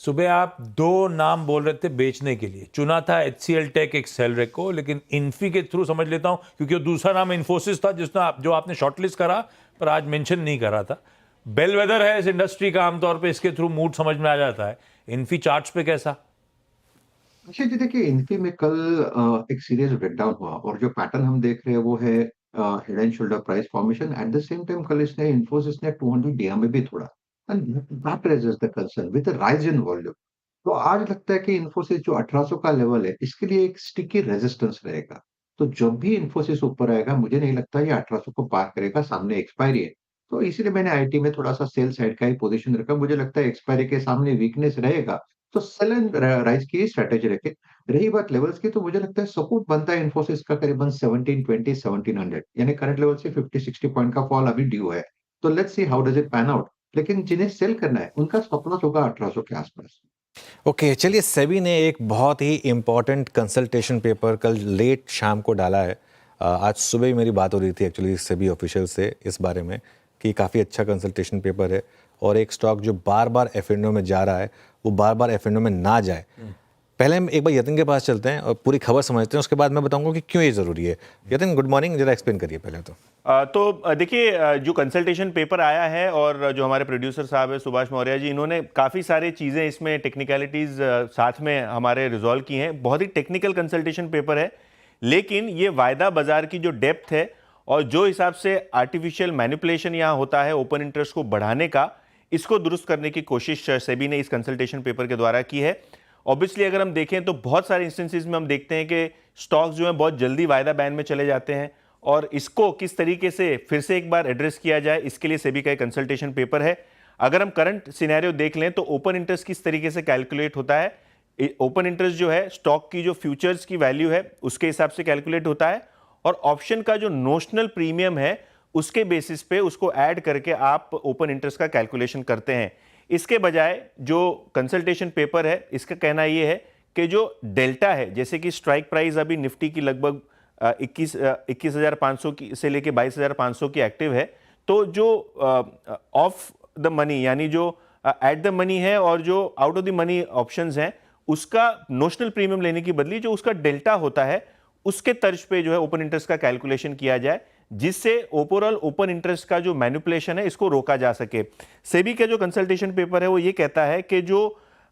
सुबह आप दो नाम बोल रहे थे बेचने के लिए, चुना था HCL टेक एक सेलरेक को, लेकिन इन्फी के थ्रू समझ लेता हूं क्योंकि वो दूसरा नाम इन्फोसिस था जो आपने शॉर्टलिस्ट करा पर आज मेंशन नहीं करा था। बेलवेदर है इस इंडस्ट्री का, आमतौर पे इसके थ्रू मूड समझ में आ जाता है। इन्फी चार्ट्स पे कैसा? अक्षय जी, देखिए इन्फी में कल एक सीरियस ब्रेकडाउन हुआ और जो पैटर्न हम देख रहे हैं वो है head and shoulder price formation. At the same time कल इसने इन्फोसिस ने 200 डीएम में भी तोड़ा and that raises the concern with the rise in volume. तो आज लगता है कि इन्फोसिस जो 1800 का लेवल है इसके लिए एक स्टिकी रेजिस्टेंस रहेगा। तो जब भी इन्फोसिस ऊपर आएगा मुझे नहीं लगता ये 1800 को पार करेगा, सामने एक्सपायरी है। तो इसीलिए मैंने आईटी में थोड़ा सा सेल साइड का ही पोजीशन रखा। मुझे लगता है एक्सपायरी के सामने वीकनेस रहेगा, तो सेल एंड राइज की स्ट्रेटेजी रखें। रही बात लेवल्स की, तो मुझे लगता है सपोर्ट बनता है इन्फोसिस का करीबन 1720 1700, यानी करंट लेवल से 50-60 पॉइंट का फॉल अभी ड्यू है। तो let's see how does it pan out. लेकिन जिन्हें सेल करना है उनका स्टॉप लॉस होगा 1800 के आसपास। ओके, चलिए, सेबी ने एक बहुत ही इम्पॉर्टेंट कंसल्टेशन पेपर कल लेट शाम को डाला है। आज सुबह ही मेरी बात हो रही थी एक्चुअली सेबी ऑफिशियल से इस बारे में कि काफ़ी अच्छा कंसल्टेशन पेपर है और एक स्टॉक जो बार बार एफ&ओ में जा रहा है वो बार बार एफ&ओ में ना जाए। पहले हम एक बार यतिन के पास चलते हैं और पूरी खबर समझते हैं, उसके बाद मैं बताऊंगा कि क्यों ये ज़रूरी है। यतिन, गुड मॉर्निंग, जरा एक्सप्लेन करिए पहले तो। देखिए, जो कंसल्टेशन पेपर आया है और जो हमारे प्रोड्यूसर साहब है सुभाष मौर्य जी, इन्होंने काफ़ी सारी चीज़ें इसमें टेक्निकलिटीज़ साथ में हमारे रिजॉल्व की हैं। बहुत ही टेक्निकल कंसल्टेशन पेपर है, लेकिन ये वायदा बाजार की जो डेप्थ है और जो हिसाब से आर्टिफिशियल मैनिपुलेशन यहाँ होता है ओपन इंटरेस्ट को बढ़ाने का, इसको दुरुस्त करने की कोशिश सेबी ने इस कंसल्टेशन पेपर के द्वारा की है। ऑब्वियसली अगर हम देखें तो बहुत सारे इंस्टेंसेस में हम देखते हैं कि स्टॉक्स जो हैं बहुत जल्दी वायदा बैन में चले जाते हैं और इसको किस तरीके से फिर से एक बार एड्रेस किया जाए, इसके लिए सेबी का एक कंसल्टेशन पेपर है। अगर हम करंट सिनेरियो देख लें तो ओपन इंटरेस्ट किस तरीके से कैलकुलेट होता है। ओपन इंटरेस्ट जो है स्टॉक की जो फ्यूचर्स की वैल्यू है उसके हिसाब से कैलकुलेट होता है और ऑप्शन का जो नोशनल प्रीमियम है उसके बेसिस पे उसको ऐड करके आप ओपन इंटरेस्ट का कैलकुलेशन करते हैं। इसके बजाय जो कंसल्टेशन पेपर है इसका कहना यह है कि जो डेल्टा है, जैसे कि स्ट्राइक प्राइस अभी निफ्टी की लगभग 21,500 की से लेके 22,500 की एक्टिव है, तो जो ऑफ द मनी यानी जो एट द मनी है और जो out of the money options हैं उसका नोशनल प्रीमियम लेने की बदली जो उसका डेल्टा होता है उसके तर्ज पे जो है ओपन इंटरेस्ट का कैलकुलेशन किया जाए, जिससे ओवरऑल ओपन इंटरेस्ट का जो मैनिपुलेशन है इसको रोका जा सके। सेबी का जो कंसल्टेशन पेपर है वो ये कहता है कि जो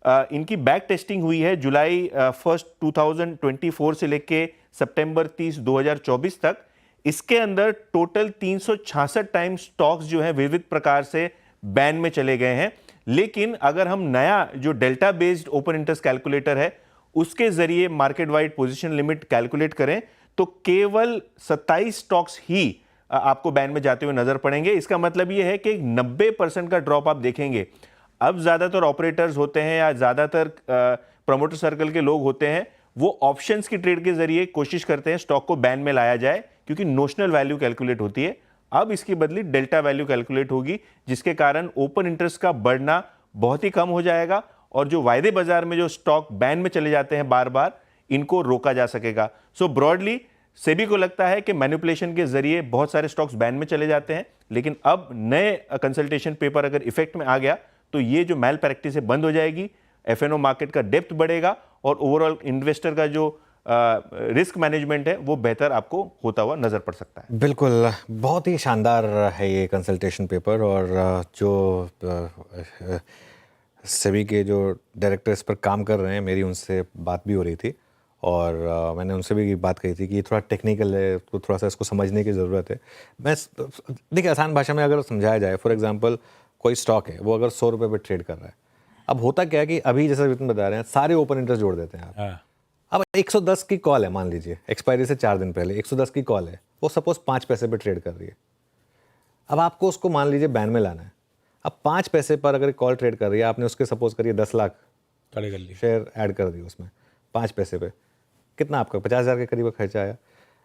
इनकी बैक टेस्टिंग हुई है जुलाई 1 2024 से लेके सितंबर 30 2024 तक, इसके अंदर टोटल 366 टाइम स्टॉक्स जो है विविध प्रकार से बैन में चले गए हैं। लेकिन अगर हम नया जो delta based open interest calculator है उसके जरिए market wide position limit calculate करें तो केवल 27 स्टॉक्स ही आपको बैन में जाते हुए नजर पड़ेंगे। इसका मतलब यह है कि 90% का ड्रॉप आप देखेंगे। अब ज्यादातर ऑपरेटर्स होते हैं या ज्यादातर प्रमोटर सर्कल के लोग होते हैं, वो ऑप्शंस की ट्रेड के जरिए कोशिश करते हैं स्टॉक को बैन में लाया जाए क्योंकि नोशनल वैल्यू कैलकुलेट होती है। अब इसकी बदली डेल्टा वैल्यू कैलकुलेट होगी, जिसके कारण ओपन इंटरेस्ट का बढ़ना बहुत ही कम हो जाएगा और जो वायदे बाजार में जो स्टॉक बैन में चले जाते हैं बार बार, इनको रोका जा सकेगा। सो ब्रॉडली सेबी को लगता है कि मैनिपुलेशन के जरिए बहुत सारे स्टॉक्स बैन में चले जाते हैं, लेकिन अब नए कंसल्टेशन पेपर अगर इफेक्ट में आ गया तो ये जो मैल प्रैक्टिस बंद हो जाएगी, एफ&ओ मार्केट का डेप्थ बढ़ेगा और ओवरऑल इन्वेस्टर का जो रिस्क मैनेजमेंट है वो बेहतर आपको होता हुआ नजर पड़ सकता है। बिल्कुल, बहुत ही शानदार है ये कंसल्टेशन पेपर और जो सेबी के जो डायरेक्टर इस पर काम कर रहे हैं, मेरी उनसे बात भी हो रही थी और मैंने उनसे भी बात कही थी कि ये थोड़ा टेक्निकल है, तो थोड़ा सा इसको समझने की ज़रूरत है। मैं देखिए, आसान भाषा में अगर समझाया जाए, फॉर एग्जांपल कोई स्टॉक है वो अगर 100 रुपये पर ट्रेड कर रहा है, अब होता क्या है कि अभी जैसा विपिन बता रहे हैं सारे ओपन इंटरेस्ट जोड़ देते हैं आप। अब 110 की कॉल है, मान लीजिए एक्सपायरी से 4 दिन पहले 110 की कॉल है, वो सपोज 5 पैसे पर ट्रेड कर रही है। अब आपको उसको मान लीजिए बैन में लाना है। अब 5 पैसे पर अगर कॉल ट्रेड कर रही है, आपने उसके सपोज करिए 10 लाख शेयर ऐड कर दिए उसमें 5 पैसे पे, कितना आपका 50,000 के करीब खर्चा आया।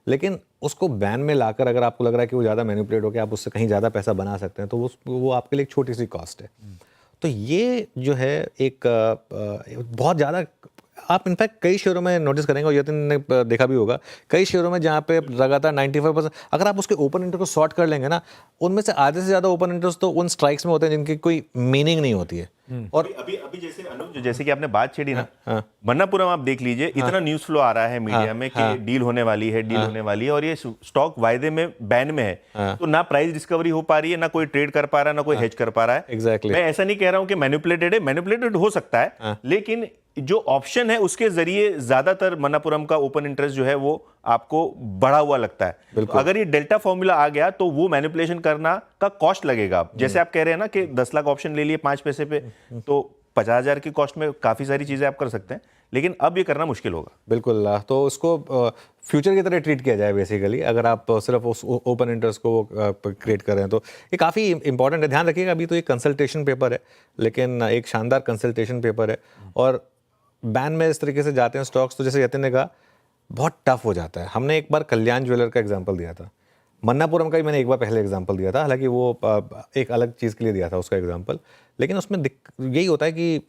लेकिन उसको बैन में लाकर अगर आपको लग रहा है कि वो ज़्यादा मैनिपुलेट होकर आप उससे कहीं ज़्यादा पैसा बना सकते हैं, तो वो आपके लिए एक छोटी सी कॉस्ट है। तो ये जो है एक बहुत ज़्यादा, आप इनफैक्ट कई शेयरों में नोटिस करेंगे और यतिन ने देखा भी होगा, कई शेयरों में जहाँ पे लगातार 95% अगर आप उसके ओपन इंटरेस्ट को सॉर्ट कर लेंगे ना, उनमें से आधे से ज़्यादा ओपन इंटरेस्ट तो उन स्ट्राइक्स में होते हैं जिनकी कोई मीनिंग नहीं होती है। और अभी अभी जैसे अनुज, जैसे कि आपने बात छेड़ी ना, मन्नापुरम आप देख लीजिए, इतना न्यूज़ फ्लो आ रहा है मीडिया में कि डील होने वाली है, डील होने वाली है, और ये स्टॉक वायदे में बैन में है, तो ना प्राइस डिस्कवरी हो पा रही है, ना कोई ट्रेड कर पा रहा है, ना कोई हेज कर पा रहा है। Exactly. मैं ऐसा नहीं कह रहा हूं कि मैनिपुलेटेड है, मैनिपुलेटेड हो सकता है, लेकिन जो ऑप्शन है उसके जरिए ज्यादातर मन्नापुरम का ओपन इंटरेस्ट जो है वो आपको बढ़ा हुआ लगता है। तो अगर ये डेल्टा फॉर्मूला आ गया तो वो मैनिपुलेशन करना का कॉस्ट लगेगा। जैसे आप कह रहे हैं ना कि 10 लाख ऑप्शन ले लिए 5 पैसे पे, तो 50,000 की कॉस्ट में काफी सारी चीजें आप कर सकते हैं, लेकिन अब ये करना मुश्किल होगा। बिल्कुल, तो उसको फ्यूचर की तरह ट्रीट किया जाए बेसिकली, अगर आप सिर्फ उस ओपन इंटरेस्ट को क्रिएट कर रहे हैं तो ये काफ़ी इंपॉर्टेंट है। ध्यान रखिएगा, अभी तो एक कंसल्टेशन पेपर है, लेकिन एक शानदार कंसल्टेशन पेपर है, और बैन में इस तरीके से जाते हैं स्टॉक्स तो जैसे यतिन ने कहा बहुत टफ हो जाता है। हमने एक बार कल्याण ज्वेलर का एग्जांपल दिया था, मन्नापुरम का भी मैंने एक बार पहले एग्जांपल दिया था, हालांकि वो एक अलग चीज़ के लिए दिया था उसका एग्जांपल, लेकिन उसमें यही होता है कि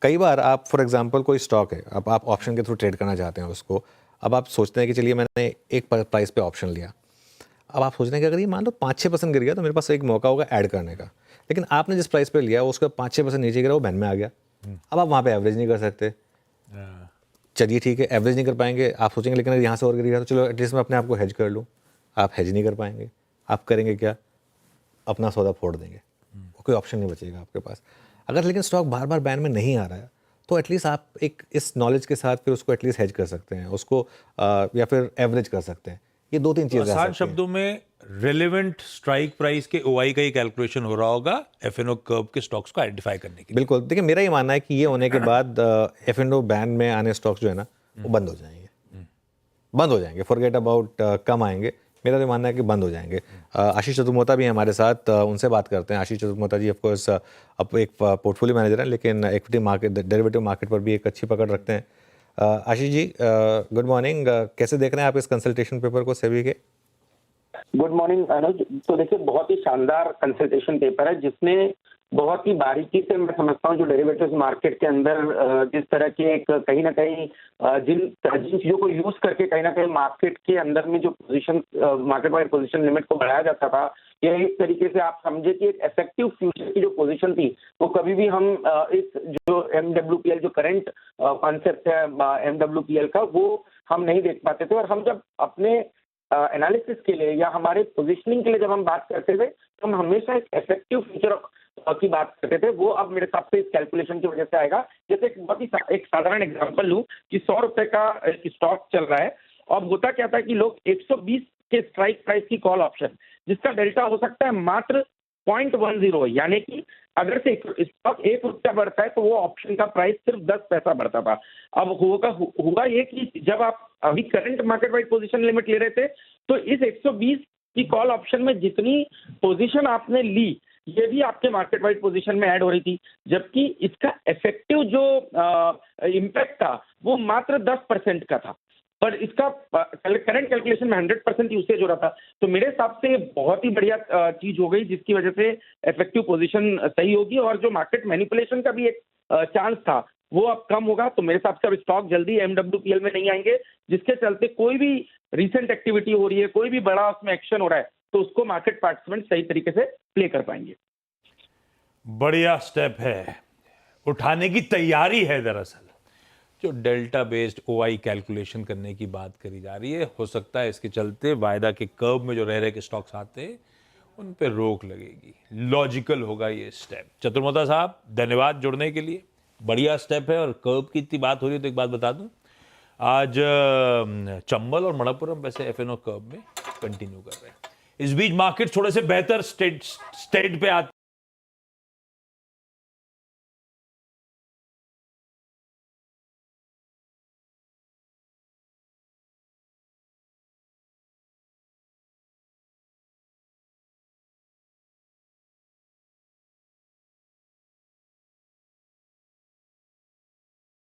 कई बार आप फॉर एग्जांपल कोई स्टॉक है, अब आप ऑप्शन के थ्रू ट्रेड करना चाहते हैं उसको, अब आप सोचते हैं कि चलिए मैंने एक प्राइस पे ऑप्शन लिया, अब आप सोचते हैं कि अगर ये मान लो 5-6% गिर गया तो मेरे पास एक मौका होगा ऐड करने का, लेकिन आपने जिस प्राइस पे लिया उसका 5-6% नीचे गिरा, वो बैन में आ गया। अब आप वहाँ पे एवरेज नहीं कर सकते, चलिए ठीक है एवरेज नहीं कर पाएंगे, आप सोचेंगे लेकिन अगर यहाँ से और गिर गया तो चलो एटलीस्ट मैं अपने आप को हेज कर लूँ। आप हेज नहीं कर पाएंगे, आप करेंगे क्या, अपना सौदा फोड़ देंगे, कोई ऑप्शन नहीं बचेगा आपके पास। अगर लेकिन स्टॉक बार बार बैन में नहीं आ रहा है तो एटलीस्ट आप एक इस नॉलेज के साथ फिर उसको एटलीस्ट हेज कर सकते हैं उसको, या फिर एवरेज कर सकते हैं। ये 2-3 चीज़ें आसान शब्दों में रेलेवेंट स्ट्राइक प्राइस के ओआई का ही कैलकुलेशन हो रहा होगा एफएनओ कर्व के स्टॉक्स को आइडेंटिफाई करने के लिए। बिल्कुल, देखिए मेरा ये मानना है कि ये होने के बाद एफएनओ बैन में आने स्टॉक्स जो है ना वो बंद हो जाएंगे, फॉरगेट अबाउट कम आएंगे। मेरा तो मानना है कि बंद हो जाएंगे। आशीष चतुर्मोता भी हमारे साथ, उनसे बात करते हैं। आशीष चतुर्मोता जी ऑफकोर्स अब एक पोर्टफोलियो मैनेजर हैं, लेकिन इक्विटी मार्केट, डेरिवेटिव मार्केट पर भी एक अच्छी पकड़ रखते हैं। आशीष जी गुड मॉर्निंग, कैसे देख रहे हैं आप इस कंसल्टेशन पेपर को सेबी के? गुड मॉर्निंग अनुज। तो देखिए बहुत ही शानदार कंसल्टेशन पेपर है जिसमें बहुत ही बारीकी से मैं समझता हूँ जो डेरिवेटिव्स मार्केट के अंदर जिस तरह के एक कहीं ना कहीं जिन चीजों को यूज करके कहीं ना कहीं मार्केट के अंदर में जो position market wide position limit को बढ़ाया जाता था, यह एक तरीके से आप समझे कि एक इफेक्टिव फ्यूचर की जो पोजीशन थी वो कभी भी हम इस जो MWPL जो करंट कॉन्सेप्ट है MWPL का वो हम नहीं देख पाते थे। और हम जब अपने एनालिसिस के लिए या हमारे पोजीशनिंग के लिए जब हम बात करते थे तो हम हमेशा एक इफेक्टिव फ्यूचर की बात करते थे। वो अब मेरे हिसाब से इस कैलकुलेशन की वजह से आएगा। जैसे एक बहुत ही एक साधारण एग्जांपल लूं कि 100 रुपए का एक स्टॉक चल रहा है, और होता क्या था कि लोग 120 के स्ट्राइक प्राइस की कॉल ऑप्शन जिसका डेल्टा हो सकता है मात्र 0.10, यानी कि अगर से स्टॉक 1 रुपया बढ़ता है तो वो ऑप्शन का प्राइस सिर्फ 10 पैसा बढ़ता था। अब हुआ ये कि जब आप अभी current market wide position limit ले रहे थे तो इस 120 की कॉल ऑप्शन में जितनी पोजीशन आपने ली ये भी आपके मार्केट वाइड पोजीशन में ऐड हो रही थी, जबकि इसका इफेक्टिव जो इम्पैक्ट था वो मात्र 10% का था, पर इसका करंट कैलकुलेशन में 100% यूसेज हो रहा था। तो मेरे हिसाब से बहुत ही बढ़िया चीज हो गई जिसकी वजह से इफेक्टिव पोजीशन सही होगी, और जो मार्केट मैनिपुलेशन का भी एक चांस था वो अब कम होगा। तो मेरे हिसाब से अब स्टॉक जल्दी MWPL में नहीं आएंगे, जिसके चलते कोई भी रिसेंट एक्टिविटी हो रही है, कोई भी बड़ा उसमें एक्शन हो रहा है तो उसको मार्केट पार्टिसिपेंट सही तरीके से प्ले कर पाएंगे। बढ़िया स्टेप है, उठाने की तैयारी है। दरअसल जो डेल्टा बेस्ड ओआई कैलकुलेशन करने की बात करी जा रही है, हो सकता है इसके चलते वायदा के कर्व में जो रह रहे के स्टॉक्स आते हैं उन पे रोक लगेगी। लॉजिकल होगा ये स्टेप। चतुर्मोता साहब धन्यवाद जुड़ने के लिए, बढ़िया स्टेप है। और कर्व की इतनी बात हो रही है तो एक बात बता दूं, आज चंबल और मणिपुरम वैसे एफएनओ कर्व में कंटिन्यू कर रहे हैं। इस बीच मार्केट थोड़े से बेहतर स्टेट पे आते